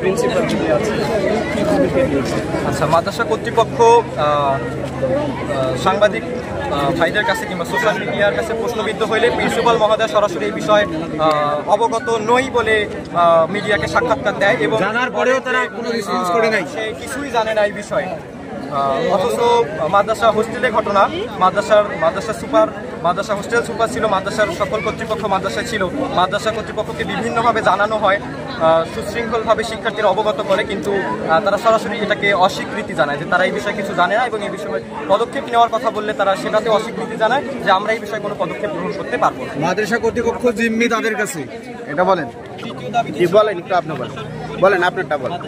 Principal আছে। আচ্ছা, মাদ্রাসা কর্তৃপক্ষ সাংবাদিক ভাইদের কাছে কিংবা সোশ্যাল মিডিয়ার কাছে প্রশ্নবিদ্ধ হইলে প্রিন্সিপাল মহোদয় সরাসরি এই বিষয়ে অবগত নই বলে মিডিয়াকে সাক্ষাৎকার দেয় এবং জানার পরেও তারা কোনো রেসপন্স করে নাই, সে কিছুই জানে না এই বিষয়ে। অথচ মাদ্রাসা হোস্টেলের ঘটনা, মাদ্রাসা হোস্টেল সুপার ছিল, মাদ্রাসার সকল কর্তৃপক্ষ মাদ্রাসায় ছিল, মাদ্রাসা কর্তৃপক্ষকে বিভিন্নভাবে জানানো হয়, সুশৃঙ্খলভাবে শিক্ষার্থীরা অবগত করে, কিন্তু তারা সরাসরি এটাকে অস্বীকৃতি জানায় যে তারা এই বিষয়ে কিছু জানে না এবং এই বিষয়ে পদক্ষেপ নেওয়ার কথা বললে তারা সেটাতে অস্বীকৃতি জানায় যে আমরা এই বিষয়ে কোনো পদক্ষেপ গ্রহণ করতে পারবো না। মাদ্রাসা কর্তৃপক্ষ জিম্মি তাদের কাছে, এটা বলেন। বলেন একটু, আপনি বলেন আপনারটা বলেন।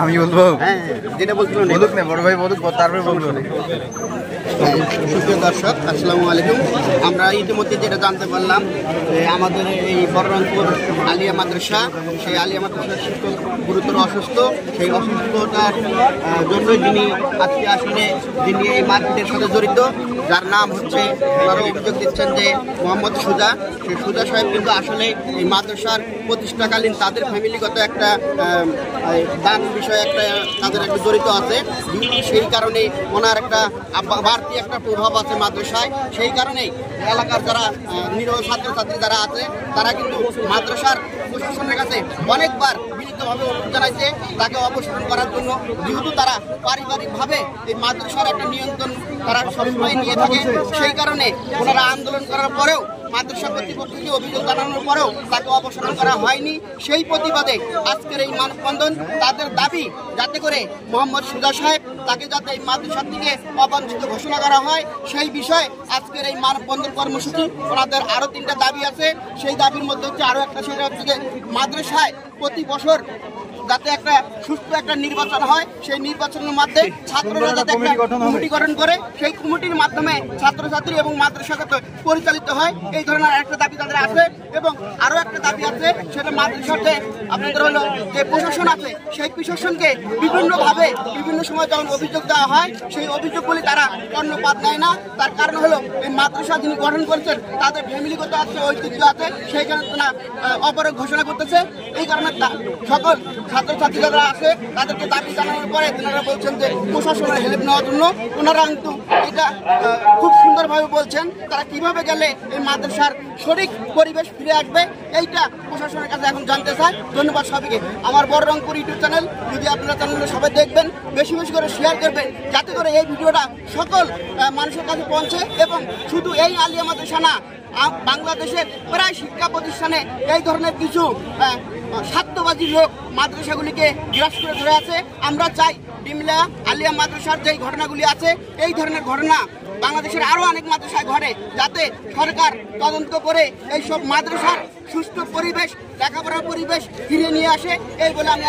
আমি বলবো? হ্যাঁ, যেটা বলছিলেন বলুক না, বড় ভাই বলুক, তারপরে বলবো। সুপ্রিয় দর্শক, আসসালামু আলাইকুম। আমরা ইতিমধ্যে যেটা জানতে পারলাম, আমাদের এই বহরমপুর আলিয়া মাদ্রাসা, সেই আলিয়া মাদ্রাসার শিক্ষক গুরুতর অসুস্থ। সেই অসুস্থতার জন্যই যিনি আজকে আসলে যিনি এই মারপিটের সাথে জড়িত, যার নাম হচ্ছে, ওনারা অভিযোগ দিচ্ছেন যে মোহাম্মদ সুজা। সেই সুজা সাহেব কিন্তু আসলে এই মাদ্রাসার প্রতিষ্ঠাকালীন তাদের ফ্যামিলিগত একটা দান বিষয়ে তাদের একটা জড়িত আছে। সেই কারণে ওনার একটা বাড়তি একটা প্রভাব আছে মাদ্রাসায়। সেই কারণেই এলাকার যারা নিরহ ছাত্রছাত্রী যারা আছে তারা কিন্তু মাদ্রাসার প্রশাসনের কাছে অনেকবার বিনীতভাবে অনুরোধ জানাইছে তাকে অপসারণ করার জন্য, যেহেতু তারা পারিবারিকভাবে এই মাদ্রাসার একটা নিয়ন্ত্রণ তারা সবসময় নিয়ে থাকে। সেই কারণে ওনারা আন্দোলন করার পরেও, মাদ্রাসা কর্তৃপক্ষকে অভিযোগ জানানোর পরেও তাকে অপসারণ করা হয়নি। সেই প্রতিবাদে আজকের এই মানববন্ধন। তাদের দাবি যাতে করে মোহাম্মদ সুজা সাহেব তাকে যাতে এই মাদ্রাসা থেকে অবাঞ্ছিত ঘোষণা করা হয়, সেই বিষয়ে আজকের এই মানববন্ধন কর্মসূচি। ওনাদের আরও 3টা দাবি আছে। সেই দাবির মধ্যে হচ্ছে আরও একটা, সেটা হচ্ছে যে মাদ্রাসায় প্রতি বছর যাতে একটা সুস্থ একটা নির্বাচন হয়, সেই নির্বাচনের মাধ্যমে ছাত্ররা যাতে একটা কমিটি গঠন করে, সেই কমিটির মাধ্যমে ছাত্রছাত্রী এবং মাদ্রাসা পরিচালিত হয়, এই ধরনের একটা দাবি তাদের আছে। এবং আরও একটা দাবি আছে, সেটা মাদ্রাসাতে আপনাদের হলো যে প্রশাসন আছে, সেই প্রশাসনকে বিভিন্নভাবে বিভিন্ন সময় যখন অভিযোগ দেওয়া হয়, সেই অভিযোগগুলি তারা কর্ণপাত নেয় না। তার কারণ হলো এই মাদ্রাসা যিনি গঠন করেছেন তাদের ফ্যামিলিগত আছে, ঐতিহ্য আছে, সেইখানে তারা অপরাধ ঘোষণা করতেছে। এই কারণে সকল ছাত্রছাত্রী যারা আছে তাদেরকে দাবি জানানোর পরে তারা বলছেন যে প্রশাসনের হেল্প নেওয়ার জন্য। ওনারা কিন্তু এটা খুব সুন্দরভাবে বলছেন তারা কিভাবে গেলে এই মাদ্রাসার সঠিক পরিবেশ ফিরে আসবে, এইটা প্রশাসনের কাছে এখন জানতে চায়। ধন্যবাদ সবাইকে। আমার বহরমপুর ইউটিউব চ্যানেল, যদি আপনারা চ্যানেলটা সবাই দেখবেন, বেশি বেশি করে শেয়ার করবেন, যাতে করে এই ভিডিওটা সকল মানুষের কাছে পৌঁছে। এবং শুধু এই আলিয়া মাদ্রাসা না, বাংলাদেশের প্রায় শিক্ষা প্রতিষ্ঠানে এই ধরনের কিছু স্বার্থবাদী লোক মাদ্রাসাগুলিকে গ্রাস করে ধরে আছে। আমরা চাই ডিমলা আলিয়া মাদ্রাসার যেই ঘটনাগুলি আছে, এই ধরনের ঘটনা বাংলাদেশের আরও অনেক মাদ্রাসায় ঘটে, যাতে সরকার তদন্ত করে এইসব মাদ্রাসার সুস্থ পরিবেশ, লেখাপড়ার পরিবেশ ফিরিয়ে নিয়ে আসে। এই বলে আমি